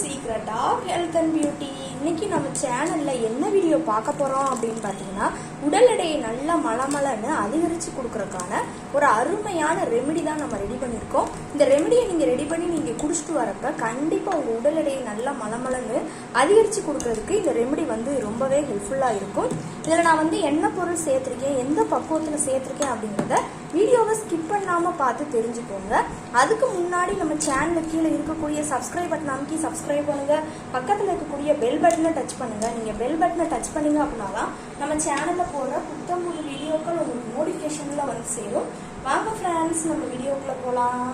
Secret of health and beauty. இன்னைக்கு நம்ம சேனல்ல என்ன வீடியோ பார்க்க போறோம் அப்படின்னு பார்த்தீங்கன்னா, உடல் எடையை நல்லா மலமலன்னு அதிகரிச்சு கொடுக்கறதுக்கான ஒரு அருமையான ரெமெடி தான் நம்ம ரெடி பண்ணியிருக்கோம். இந்த ரெமெடியை நீங்க ரெடி பண்ணி நீங்க குடிச்சிட்டு வரப்ப கண்டிப்பா உங்க உடல் எடையை நல்லா மலமலன்னு அதிகரிச்சு கொடுக்கறதுக்கு இந்த ரெமெடி ரொம்பவே ஹெல்ப்ஃபுல்லா இருக்கும். இதுல நான் என்ன பொருள் சேர்த்திருக்கேன், எந்த பக்குவத்துல சேர்த்திருக்கேன் அப்படிங்கிறத வீடியோவை ஸ்கிப் பண்ணாம பார்த்து தெரிஞ்சுக்கோங்க. அதுக்கு முன்னாடி நம்ம சேனலுக்கு கீழே இருக்கக்கூடிய சப்ஸ்கிரைப் பட்டன் அமைக்கி சப்ஸ்கிரைப் பண்ணுங்க. பக்கத்துல இருக்கக்கூடிய பெல் பட்டனை டச் பண்ணுங்க. நீங்க பெல் பட்டனை டச் பண்ணீங்க அப்படின்னா நம்ம சேனல்ல போற புத்தம் புது வீடியோக்கள் உங்களுக்கு நோட்டிபிகேஷன்ல சேரும். வாங்க ஃப்ரெண்ட்ஸ், நம்ம வீடியோக்குள்ள போலாம்.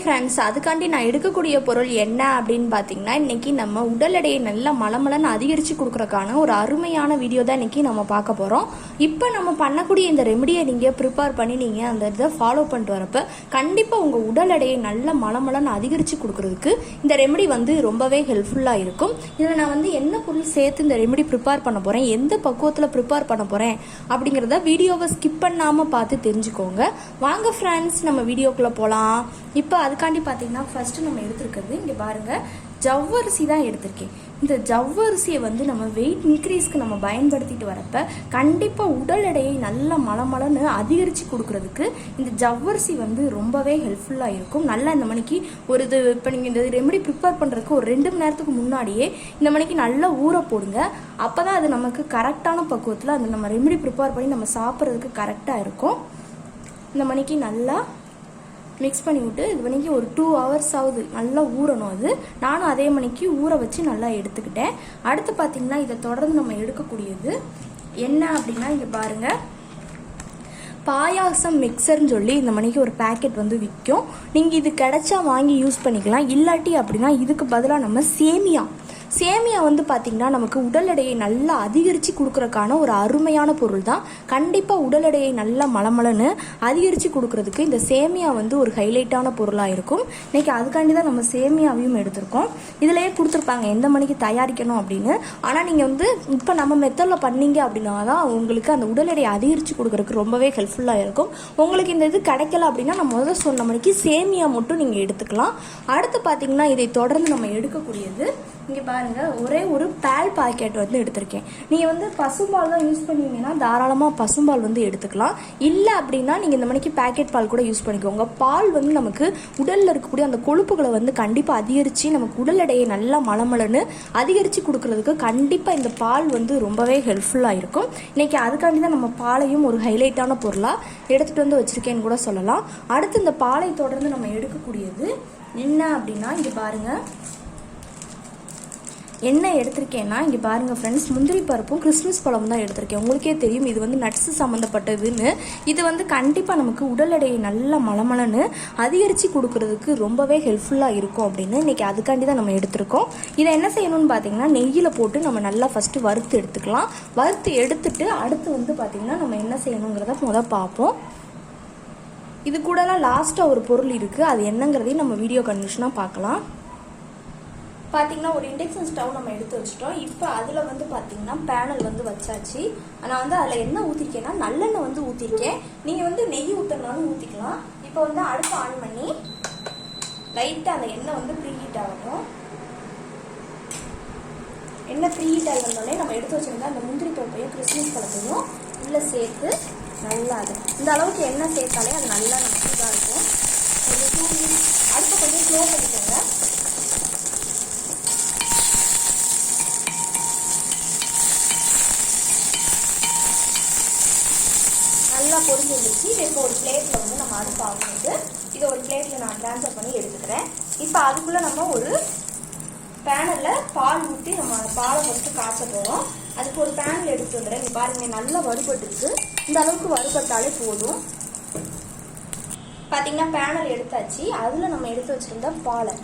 ஃப்ரெண்ட்ஸ், அதுக்காண்டி நான் எடுக்கக்கூடிய பொருள் என்ன அப்படின்னு பார்த்தீங்கன்னா, இன்னைக்கு நம்ம உடல் எடையை நல்லா மலமலன்னு அதிகரித்து கொடுக்குறக்கான ஒரு அருமையான வீடியோ தான் இன்னைக்கு நம்ம பார்க்க போகிறோம். இப்போ நம்ம பண்ணக்கூடிய இந்த ரெமெடியை நீங்கள் ப்ரிப்பேர் பண்ணி நீங்கள் அந்த இதை ஃபாலோ பண்ணிட்டு வரப்ப கண்டிப்பாக உங்கள் உடல் எடையை நல்லா மலமலன்னு அதிகரித்து கொடுக்குறதுக்கு இந்த ரெமெடி ரொம்பவே ஹெல்ப்ஃபுல்லாக இருக்கும். இதில் நான் என்ன பொருள் சேர்த்து இந்த ரெமெடி ப்ரிப்பேர் பண்ண போகிறேன், எந்த பக்குவத்தில் ப்ரிப்பேர் பண்ண போகிறேன் அப்படிங்கிறத வீடியோவை ஸ்கிப் பண்ணாமல் பார்த்து தெரிஞ்சுக்கோங்க. வாங்க ஃப்ரெண்ட்ஸ், நம்ம வீடியோக்குள்ளே போகலாம். இப்போ அதுக்காண்டி பார்த்தீங்கன்னா ஃபர்ஸ்ட் நம்ம எடுத்துருக்கிறது இங்கே பாருங்க, ஜவ்வரிசி தான் எடுத்திருக்கேன். இந்த ஜவ்வரிசியை நம்ம வெயிட் இன்க்ரீஸ்க்கு நம்ம பயன்படுத்திட்டு வரப்ப கண்டிப்பாக உடல் எடையை நல்ல மலமலன்னு அதிகரித்து கொடுக்கறதுக்கு இந்த ஜவ்வரிசி ரொம்பவே ஹெல்ப்ஃபுல்லாக இருக்கும். நல்லா இந்த மணிக்கு ஒரு இது இப்போ நீங்கள் இந்த ரெமெடி ப்ரிப்பேர் பண்ணுறதுக்கு ஒரு 2 மணி நேரத்துக்கு முன்னாடியே இந்த மணிக்கு நல்லா ஊற போடுங்க. அப்போ தான் அது நமக்கு கரெக்டான பக்குவத்தில் அந்த நம்ம ரெமெடி ப்ரிப்பேர் பண்ணி நம்ம சாப்பிட்றதுக்கு கரெக்டாக இருக்கும். இந்த மணிக்கு நல்லா மிக்ஸ் பண்ணி விட்டு இது மணிக்கு ஒரு 2 hours ஆகுது நல்லா ஊறணும். அது நானும் அதே மணிக்கு ஊற வச்சு நல்லா எடுத்துக்கிட்டேன். அடுத்து பார்த்தீங்கன்னா இதை தொடர்ந்து நம்ம எடுக்கக்கூடியது என்ன அப்படின்னா, இங்கே பாருங்க, பாயாசம் மிக்சர்னு சொல்லி இந்த மணிக்கு ஒரு பேக்கெட் விற்கும். நீங்கள் இது கிடைச்சா வாங்கி யூஸ் பண்ணிக்கலாம். இல்லாட்டி அப்படின்னா இதுக்கு பதிலாக நம்ம சேமியா பார்த்தீங்கன்னா நமக்கு உடல் எடையை நல்லா அதிகரித்து கொடுக்கறதுக்கான ஒரு அருமையான பொருள் தான். கண்டிப்பாக உடல் எடையை நல்லா மலமலன்னு அதிகரித்து கொடுக்கறதுக்கு இந்த சேமியா ஒரு ஹைலைட்டான பொருளாக இருக்கும். இன்னைக்கு அதுக்காண்டி தான் நம்ம சேமியாவையும் எடுத்திருக்கோம். இதிலேயே கொடுத்துருப்பாங்க எந்த மணிக்கு தயாரிக்கணும் அப்படின்னு. ஆனால் நீங்கள் இப்போ நம்ம மெத்தடில் பண்ணீங்க அப்படின்னா தான் உங்களுக்கு அந்த உடல் எடையை அதிகரித்து கொடுக்கறதுக்கு ரொம்பவே ஹெல்ப்ஃபுல்லாக இருக்கும். உங்களுக்கு இந்த இது கிடைக்கல அப்படின்னா நம்ம முதல்ல சொன்ன மணிக்கு சேமியா மட்டும் நீங்கள் எடுத்துக்கலாம். அடுத்து பார்த்தீங்கன்னா இதை தொடர்ந்து நம்ம எடுக்கக்கூடியது இங்கே பாருங்க, ஒரே ஒரு பால் பாக்கெட் எடுத்திருக்கேன். நீங்கள் பசும்பால் தான் யூஸ் பண்ணுவீங்கன்னா தாராளமாக பசும்பால் எடுத்துக்கலாம். இல்லை அப்படின்னா நீங்கள் இந்த மணிக்கு பேக்கெட் பால் கூட யூஸ் பண்ணிக்கோங்க. பால் நமக்கு உடலில் இருக்கக்கூடிய அந்த கொழுப்புகளை கண்டிப்பாக அதிகரித்து நமக்கு உடல் எடையை நல்லா மலமலன்னு அதிகரித்து கொடுக்கறதுக்கு கண்டிப்பாக இந்த பால் ரொம்பவே ஹெல்ப்ஃபுல்லாக இருக்கும். இன்னைக்கு அதுக்காண்டி தான் நம்ம பாலையும் ஒரு ஹைலைட்டான பொருளாக எடுத்துகிட்டு வச்சுருக்கேன்னு கூட சொல்லலாம். அடுத்து இந்த பாலை தொடர்ந்து நம்ம எடுக்கக்கூடியது என்ன அப்படின்னா, இங்கே பாருங்கள் என்ன எடுத்திருக்கேன்னா, இங்கே பாருங்கள் ஃப்ரெண்ட்ஸ், முந்திரி பருப்பும் கிறிஸ்மஸ் பழமும் தான் எடுத்திருக்கேன். உங்களுக்கே தெரியும் இது நட்ஸ் சம்மந்தப்பட்டதுன்னு. இது கண்டிப்பாக நமக்கு உடல் எடையை நல்ல மலமலன்னு அதிகரித்து கொடுக்கறதுக்கு ரொம்பவே ஹெல்ப்ஃபுல்லாக இருக்கும் அப்படின்னு இன்றைக்கி அதுக்காண்டி தான் நம்ம எடுத்திருக்கோம். இதை என்ன செய்யணும்னு பார்த்தீங்கன்னா, நெய்யில் போட்டு நம்ம நல்லா ஃபஸ்ட்டு வறுத்து எடுத்துக்கலாம். வறுத்து எடுத்துட்டு அடுத்து பார்த்தீங்கன்னா நம்ம என்ன செய்யணுங்கிறத முதல் பார்ப்போம். இது கூடலாம் லாஸ்ட்டாக ஒரு பொருள் இருக்குது, அது என்னங்கிறதையும் நம்ம வீடியோ கண்டிஷனாக பார்க்கலாம். பார்த்தீங்கன்னா ஒரு இண்டக்ஷன் ஸ்டவ் நம்ம எடுத்து வச்சுட்டோம். இப்போ அதில் பார்த்தீங்கன்னா பேனல் வச்சாச்சு. நான் அதில் என்ன ஊற்றிருக்கேன்னா நல்லெண்ணெய் ஊற்றிருக்கேன். நீங்கள் நெய் ஊற்றினாலும் ஊற்றிக்கலாம். இப்போ அடுப்பு ஆன் பண்ணி லைட்டாக அந்த எண்ணெய் ப்ரீ ஹீட் ஆகட்டும். எண்ணெய் ப்ரீ ஹீட் ஆகிருந்தோடனே நம்ம எடுத்து வச்சுருந்தா அந்த முந்திரி பருப்பையும் கிறிஸ்மஸ் பழத்தையும் உள்ளே சேர்த்து நல்லா அது இந்த அளவுக்கு எண்ணெய் சேர்த்தாலே அது நல்லா நமக்கு இதாக இருக்கும். ஒரு 2 minutes அடுப்பை கொஞ்சம் ஸ்லோ பண்ணிக்கோங்க. நல்லா பொரிஞ்சு வந்துச்சு. இதை இப்போ ஒரு பிளேட்டில் நம்ம அடுப்பு ஆஃப் பண்ணிட்டு இதை ஒரு பிளேட்டில் நான் ட்ரான்ஸ்ஃபர் பண்ணி எடுத்துக்கிறேன். இப்போ அதுக்குள்ளே நம்ம ஒரு பேனலில் பால் ஊற்றி நம்ம பாலை ஃபஸ்ட்டு காய்ச்ச போகிறோம். அதுக்கு ஒரு பேனில் எடுத்து வந்துடுறேன். இங்கே பாருங்கள் நல்லா வறுபட்டுருக்கு. இந்த அளவுக்கு வறுபட்டாலே போதும். பார்த்தீங்கன்னா பேனல் எடுத்தாச்சு. அதில் நம்ம எடுத்து வச்சுருந்த பாலை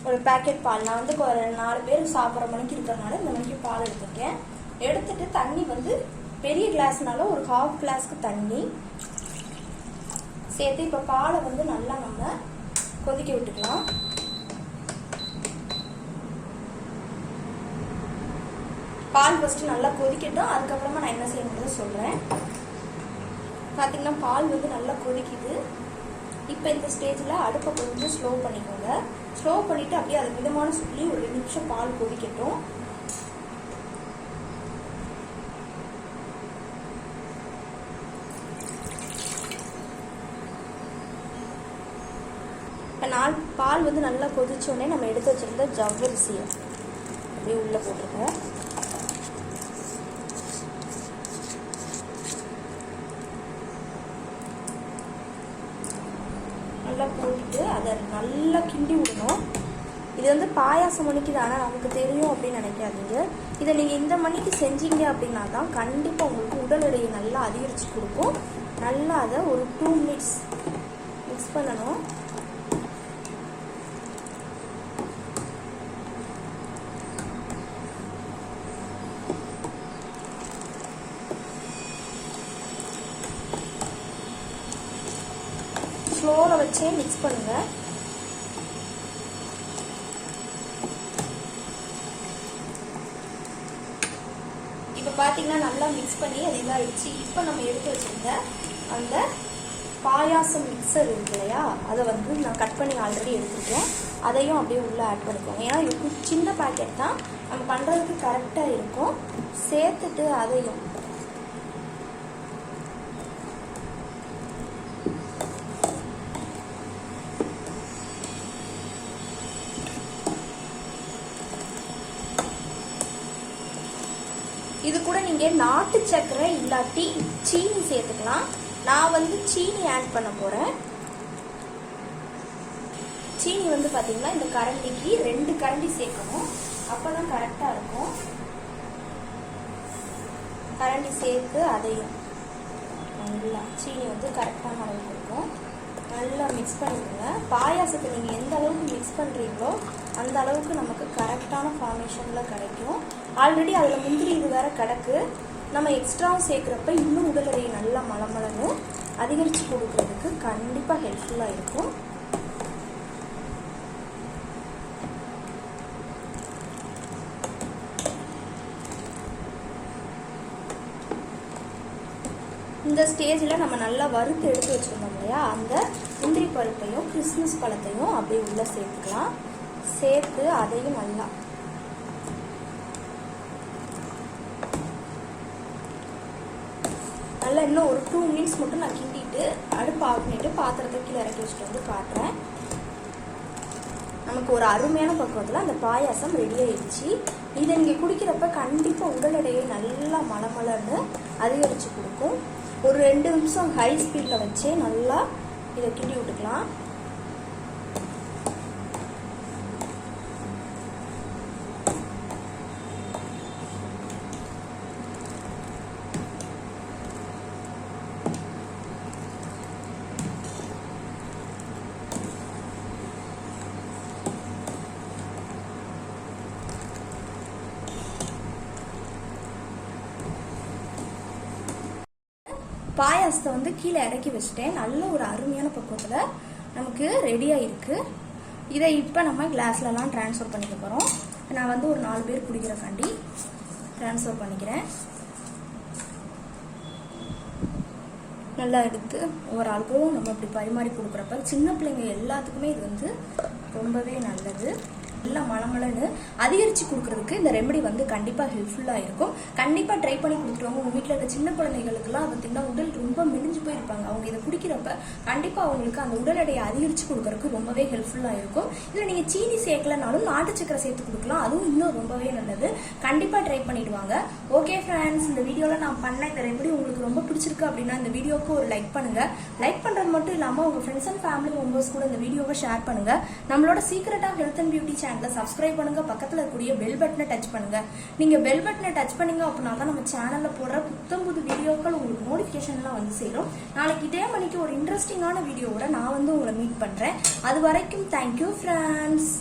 ஒரு பேக்கெட் பால் நான் ஒரு 4 பேர் சாப்பிட்ற மணிக்கு இருக்கிறனால இந்த மணிக்கு பால் எடுத்துருக்கேன். எடுத்துட்டு தண்ணி பெரிய கிளாஸ்னால ஒரு 1/2 கிளாஸ்க்கு தண்ணி சேர்த்து இப்போ பாலை நல்லா நம்ம கொதிக்க விட்டுக்கலாம். பால் ஃபர்ஸ்ட் நல்லா கொதிக்கட்டும், அதுக்கப்புறமா நான் என்ன செய்யணும்னு சொல்றேன். பாத்தீங்கன்னா பால் வந்து நல்லா கொதிக்குது. இப்போ இந்த ஸ்டேஜ்ல அடுப்பை கொஞ்சம் ஸ்லோ பண்ணிக்கோங்க. ஸ்லோ பண்ணிட்டு அப்படியே அது மிதமான சுள்ளி ஒரு 2 நிமிஷம் பால் கொதிக்கட்டும். இப்போ பால் வந்து நல்லா கொதிச்சோடனே நம்ம எடுத்து வச்சிருந்த ஜவ்வரிசியை அப்படியே உள்ள போட்டுருங்க. நல்லா போட்டுட்டு அதை நல்லா கிண்டி விடணும். இது வந்து பாயாசம் மணிக்கு தானே நமக்கு தெரியும் அப்படின்னு நினைக்காதீங்க. இதை நீங்கள் இந்த மணிக்கு செஞ்சீங்க அப்படின்னா தான் கண்டிப்பாக உங்களுக்கு உடல் எடையை நல்லா அதிகரித்து கொடுக்கும். நல்லா அதை ஒரு 2 மினிட்ஸ் மிக்ஸ் பண்ணணும். ஸ்லோவில் வச்சே மிக்ஸ் பண்ணுங்க. இப்போ பார்த்தீங்கன்னா நல்லா மிக்ஸ் பண்ணி அது இதாகிடுச்சு. இப்போ நம்ம எடுத்து வச்சிருந்த அந்த பாயாசம் மிக்சர் இருக்கு இல்லையா, அதை வந்து நான் கட் பண்ணி ஆல்ரெடி எடுத்துருக்கேன். அதையும் அப்படியே உள்ளே ஆட் பண்ணிக்கோங்க. ஏன்னா இது சின்ன பேக்கெட் தான், நம்ம பண்ணுறதுக்கு கரெக்டாக இருக்கும். சேர்த்துட்டு அதையும் இது கூட நீங்கள் நாட்டு சர்க்கரை இல்லாட்டி சீனி சேர்த்துக்கலாம். நான் வந்து சீனி ஆட் பண்ண போகிறேன். சீனி வந்து பார்த்தீங்கன்னா இந்த கரண்டிக்கு 2 கரண்டி சேர்க்கணும். அப்போ தான் கரெக்டாக இருக்கும். கரண்டி சேர்த்து அதையும் நல்லா சீனி வந்து கரெக்டான அளவுக்கு இருக்கும். நல்லா மிக்ஸ் பண்ணிக்கோங்க. பாயாசத்தை நீங்கள் எந்த அளவுக்கு மிக்ஸ் பண்ணுறீங்களோ அந்த அளவுக்கு நமக்கு கரெக்டான ஃபார்மேஷனில் கிடைக்கும். ஆல்ரெடி அதில் முந்திரி இது வேறு கிடக்கு. நம்ம எக்ஸ்ட்ராவும் சேர்க்குறப்ப இன்னும் உடல் எடையை நல்லா மலமலன்னு அதிகரித்து கொடுக்கறதுக்கு கண்டிப்பாக ஹெல்ப்ஃபுல்லாக இருக்கும். இந்த ஸ்டேஜில் நம்ம நல்லா வறுத்து எடுத்து வச்சுருந்தோம் இல்லையா, அந்த முந்திரி பருப்பையும் கிறிஸ்மஸ் பழத்தையும் அப்படியே உள்ளே சேர்த்துக்கலாம். சேர்த்து அதையும் நல்லா இன்னும் ஒரு 2 மினிட்ஸ் மட்டும் நான் கிண்டிட்டு அடுப்பு ஆஃப் பண்ணிட்டு பாத்திரத்தை கீழே இறக்கி வச்சுட்டு வந்து காட்டுறேன். நமக்கு ஒரு அருமையான பக்குவத்தில் அந்த பாயாசம் ரெடி ஆயிடுச்சு. இதை நீங்கள் குடிக்கிறப்ப கண்டிப்பாக உடல் எடையை நல்லா மலமலன்னு அதிகரித்து கொடுக்கும். ஒரு 2 நிமிஷம் ஹை ஸ்பீடில் வச்சே நல்லா இதை கிண்டி விட்டுக்கலாம். பாயாசத்தை வந்து கீழே இறக்கி வச்சுட்டேன். நல்ல ஒரு அருமையான பக்குவத்தில் நமக்கு ரெடியாக இருக்குது. இதை இப்போ நம்ம கிளாஸ்லலாம் ட்ரான்ஸ்ஃபர் பண்ணிக்க போகிறோம். நான் வந்து ஒரு 4 பேர் குடிக்கிறக்காண்டி ட்ரான்ஸ்ஃபர் பண்ணிக்கிறேன். நல்லா எடுத்து ஒவ்வொரு ஆளுக்கும் நம்ம இப்படி பரிமாறி கொடுக்குறப்ப சின்ன பிள்ளைங்க எல்லாத்துக்குமே இது வந்து ரொம்பவே நல்லது. நல்லா மலமலன்னு அதிகரித்து கொடுக்குறதுக்கு இந்த ரெமெடி வந்து கண்டிப்பாக ஹெல்ப்ஃபுல்லாக இருக்கும். கண்டிப்பாக ட்ரை பண்ணி கொடுத்துருவாங்க. உங்கள் வீட்டில் இருக்க சின்ன குழந்தைகளுக்குலாம் பார்த்திங்கன்னா உடல் ரொம்ப மெலிஞ்சு போயிருப்பாங்க. அவங்க இதை குடிக்கிறப்ப கண்டிப்பாக அவங்களுக்கு அந்த உடல் எடையை அதிகரித்து கொடுக்குறதுக்கு ரொம்பவே ஹெல்ப்ஃபுல்லாக இருக்கும். இதில் நீங்கள் சீனி சேர்க்கலனாலும் நாட்டு சக்கரை சேர்த்து கொடுக்கலாம். அதுவும் இன்னும் ரொம்பவே நல்லது. கண்டிப்பாக ட்ரை பண்ணிடுவாங்க. ஓகே ஃப்ரெண்ட்ஸ், இந்த வீடியோவில் நான் பண்ண இந்த ரெமெடி உங்களுக்கு ரொம்ப பிடிச்சிருக்கு அப்படின்னா இந்த வீடியோவுக்கு ஒரு லைக் பண்ணுங்கள். லைக் பண்ணுறது மட்டும் இல்லாமல் உங்கள் ஃப்ரெண்ட்ஸ் அண்ட் ஃபேமிலி மெம்பர்ஸ் கூட இந்த வீடியோவை ஷேர் பண்ணுங்கள். நம்மளோட secret of health and beauty சேனலை சப்ஸ்கிரைப் பண்ணுங்க. பக்கத்தில் இருக்கக்கூடிய பெல் பட்டனை டச் பண்ணுங்க. நீங்க பெல் பட்டனை டச் பண்ணீங்க அப்படின்னா தான் நம்ம சேனல்ல போடுற புது வீடியோக்கள் உங்களுக்கு நோட்டிபிகேஷன்லாம் வந்து சேரும். நாளைக்கு இதே மணிக்கு ஒரு இன்ட்ரெஸ்டிங்கான வீடியோவோட நான் வந்து உங்களை மீட் பண்றேன். அது வரைக்கும் தேங்க்யூ ஃப்ரெண்ட்ஸ்.